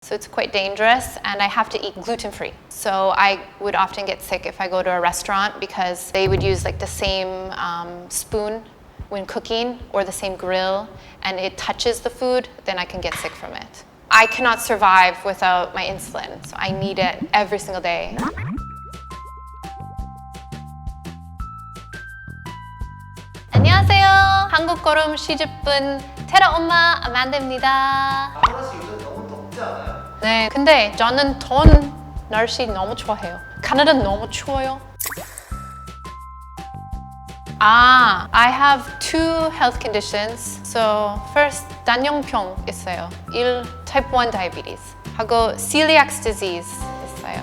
So it's quite dangerous, and I have to eat gluten-free. So I would often get sick if I go to a restaurant because they would use like the same spoon when cooking or the same grill, and it touches the food, then I can get sick from it. I cannot survive without my insulin, so I need it every single day. 안녕하세요. 한국으로 시집분 테라 엄마 아만다입니다. 아만다씨 요즘 너무 덥지 않아요? 네, 근데 저는 더운 날씨 너무 좋아해요. 캐나다 너무 추워요. I have two health conditions. So first, 단연병 있어요. type 1 diabetes. 하고 celiac disease 있어요.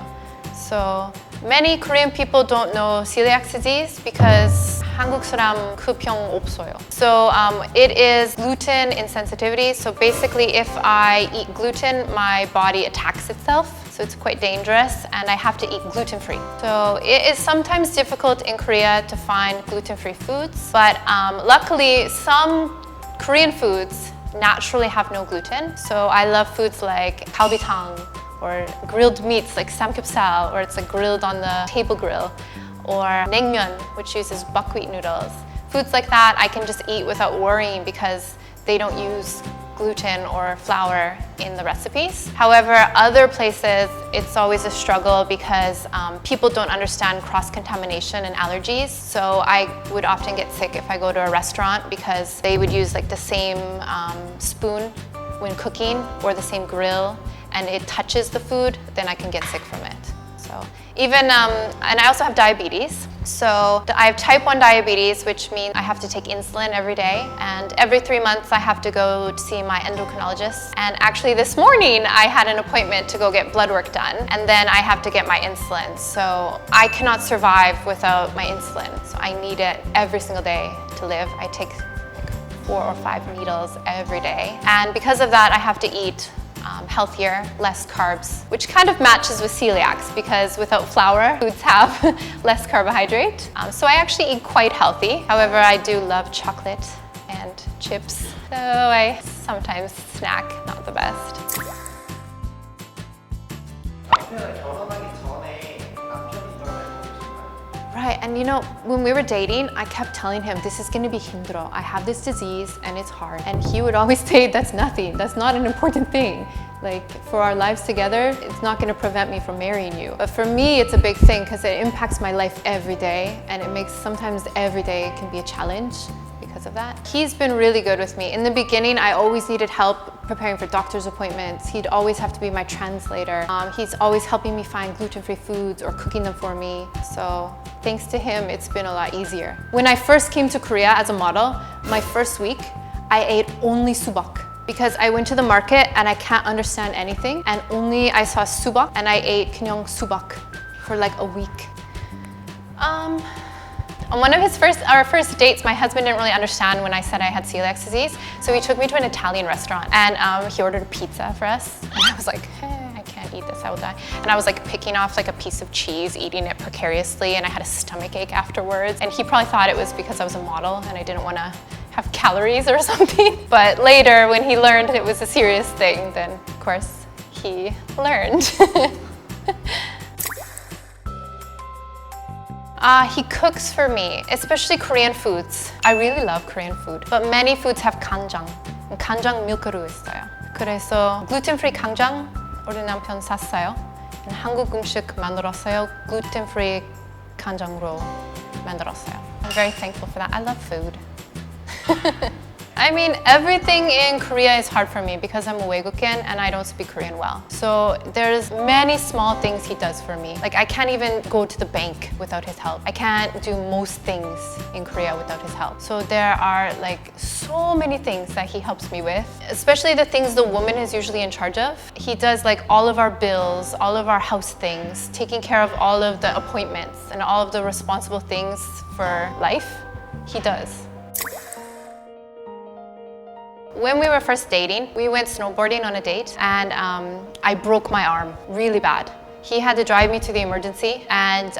So many Korean people don't know celiac disease because 한국 사람 그 병 없어요. So it is gluten insensitivity. So basically if I eat gluten, my body attacks itself. So it's quite dangerous, and I have to eat gluten-free. So it is sometimes difficult in Korea to find gluten-free foods, but luckily some Korean foods naturally have no gluten. So I love foods like galbitang, or grilled meats like samgyeopsal, or it's like grilled on the table grill, or naengmyeon, which uses buckwheat noodles. Foods like that I can just eat without worrying because they don't use gluten or flour in the recipes. However, other places it's always a struggle because people don't understand cross-contamination and allergies. So I would often get sick if I go to a restaurant because they would use like the same spoon when cooking or the same grill, and it touches the food, then I can get sick from it. So even, and I also have diabetes. So I have type 1 diabetes, which means I have to take insulin every day. And every 3 months, I have to go to see my endocrinologist. And actually this morning, I had an appointment to go get blood work done. And then I have to get my insulin. So I cannot survive without my insulin. So I need it every single day to live. I take like 4 or 5 needles every day. And because of that, I have to eat healthier, less carbs, which kind of matches with celiacs because without flour, foods have less carbohydrate. So I actually eat quite healthy. However, I do love chocolate and chips, so I sometimes snack, not the best. 남편은 결혼하기 전에 남편이 이걸 알고 계신가요? Right, and you know, when we were dating, I kept telling him, this is gonna be 힘들어. I have this disease and it's hard. And he would always say, that's nothing, that's not an important thing. Like, for our lives together, it's not gonna prevent me from marrying you. But for me, it's a big thing because it impacts my life every day, and it makes sometimes every day can be a challenge because of that. He's been really good with me. In the beginning, I always needed help preparing for doctor's appointments. He'd always have to be my translator. He's always helping me find gluten-free foods or cooking them for me. So thanks to him, it's been a lot easier. When I first came to Korea as a model, my first week, I ate only subak. Because I went to the market and I can't understand anything, and only I saw subak and I ate 그냥 subak for like a week. On one of our first dates, my husband didn't really understand when I said I had celiac disease, so he took me to an Italian restaurant and he ordered a pizza for us, and I was like, hey, I can't eat this, I will die. And I was like picking off like a piece of cheese, eating it precariously, and I had a stomachache afterwards, and he probably thought it was because I was a model and I didn't want to have calories or something. But later, when he learned it was a serious thing, then of course he learned. He cooks for me, especially Korean foods. I really love Korean food, but many foods have 간장. 간장 밀가루 있어요. 그래서 gluten-free 간장 우리 남편 샀어요. 한국 음식 만들었어요. gluten-free 간장으로 만들었어요. I'm very thankful for that. I love food. I mean, everything in Korea is hard for me because I'm a 외국인 and I don't speak Korean well. So there's many small things he does for me. Like I can't even go to the bank without his help. I can't do most things in Korea without his help. So there are like so many things that he helps me with, especially the things the woman is usually in charge of. He does like all of our bills, all of our house things, taking care of all of the appointments and all of the responsible things for life. He does. When we were first dating, we went snowboarding on a date, and I broke my arm really bad. He had to drive me to the emergency, and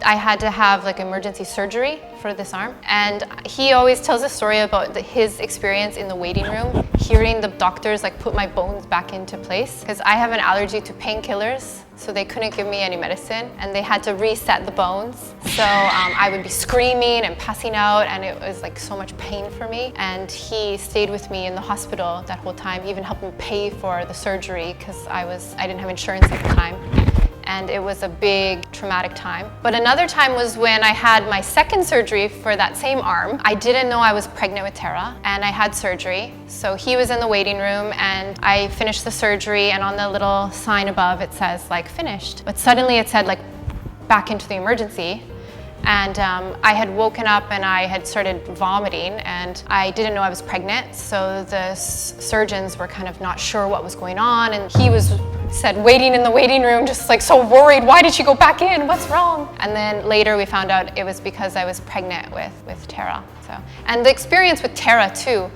I had to have like emergency surgery for this arm. And he always tells a story about his experience in the waiting room, hearing the doctors like put my bones back into place. Because I have an allergy to painkillers, so they couldn't give me any medicine and they had to reset the bones. So I would be screaming and passing out and it was like so much pain for me. And he stayed with me in the hospital that whole time, even helped me pay for the surgery because I didn't have insurance at the time. And it was a big traumatic time. But another time was when I had my second surgery for that same arm. I didn't know I was pregnant with Tara and I had surgery. So he was in the waiting room and I finished the surgery and on the little sign above it says like finished. But suddenly it said like back into the emergency. And I had woken up and I had started vomiting and I didn't know I was pregnant. So the surgeons were kind of not sure what was going on and he said waiting in the waiting room, just like so worried. Why did she go back in? What's wrong? And then later we found out it was because I was pregnant with Tara. So, and the experience with Tara too,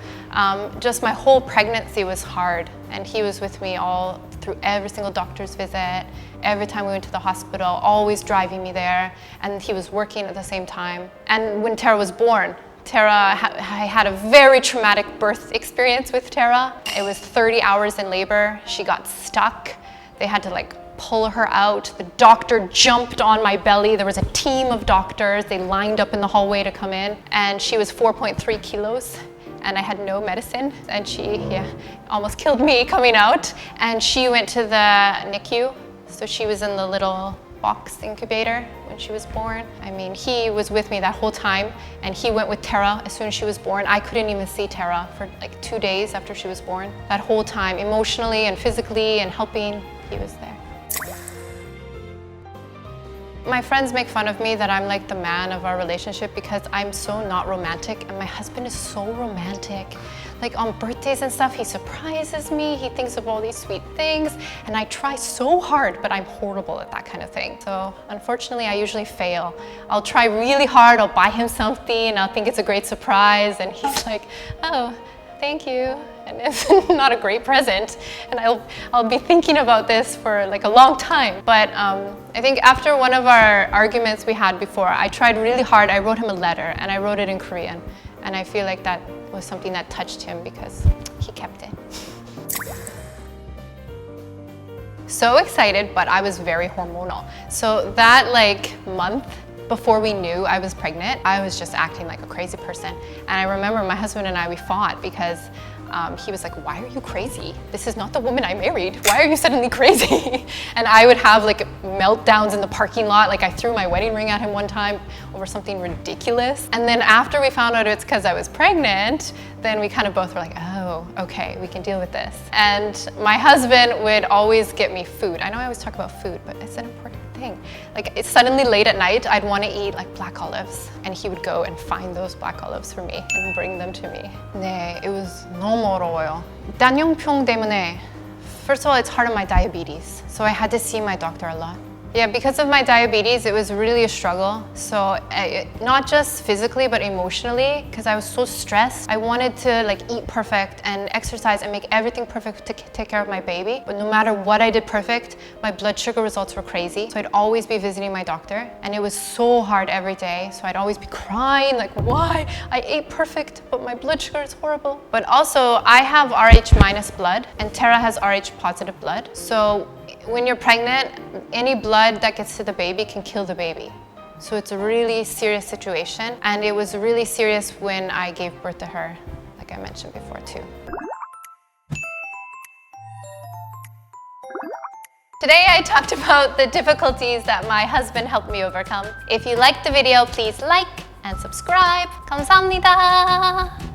just my whole pregnancy was hard. And he was with me all through every single doctor's visit, every time we went to the hospital, always driving me there. And he was working at the same time. And when Tara was born, I had a very traumatic birth experience with Tara. It was 30 hours in labor. She got stuck. They had to like pull her out. The doctor jumped on my belly. There was a team of doctors. They lined up in the hallway to come in. And she was 4.3 kilos. And I had no medicine. And she almost killed me coming out. And she went to the NICU. So she was in the little box incubator when she was born. I mean, he was with me that whole time and he went with Tara as soon as she was born. I couldn't even see Tara for like 2 days after she was born. That whole time, emotionally and physically and helping, he was there. My friends make fun of me that I'm like the man of our relationship because I'm so not romantic and my husband is so romantic. Like on birthdays and stuff, he surprises me, he thinks of all these sweet things, and I try so hard, but I'm horrible at that kind of thing. So unfortunately, I usually fail. I'll try really hard, I'll buy him something, I'll think it's a great surprise, and he's like, oh, thank you. And it's not a great present. And I'll be thinking about this for like a long time. But I think after one of our arguments we had before, I tried really hard. I wrote him a letter and I wrote it in Korean. And I feel like that was something that touched him because he kept it. So excited, but I was very hormonal. So that like month before we knew I was pregnant, I was just acting like a crazy person. And I remember my husband and I, we fought because he was like, why are you crazy? This is not the woman I married. Why are you suddenly crazy? And I would have like meltdowns in the parking lot. Like I threw my wedding ring at him one time over something ridiculous. And then after we found out it's because I was pregnant, then we kind of both were like, oh, okay, we can deal with this. And my husband would always get me food. I know I always talk about food, but it's an important thing. Like it's suddenly late at night, I'd want to eat like black olives. And he would go and find those black olives for me and bring them to me. 네, it was 너무 어려워요. 단용평 때문에, first of all, it's part of my diabetes. So I had to see my doctor a lot. Yeah, because of my diabetes, it was really a struggle. So not just physically, but emotionally, because I was so stressed. I wanted to like eat perfect and exercise and make everything perfect to take care of my baby. But no matter what I did perfect, my blood sugar results were crazy. So I'd always be visiting my doctor and it was so hard every day. So I'd always be crying like, why? I ate perfect, but my blood sugar is horrible. But also I have Rh minus blood and Tara has Rh positive blood. So when you're pregnant, any blood that gets to the baby can kill the baby. So it's a really serious situation. And it was really serious when I gave birth to her, like I mentioned before too. Today I talked about the difficulties that my husband helped me overcome. If you liked the video, please like and subscribe. 감사합니다.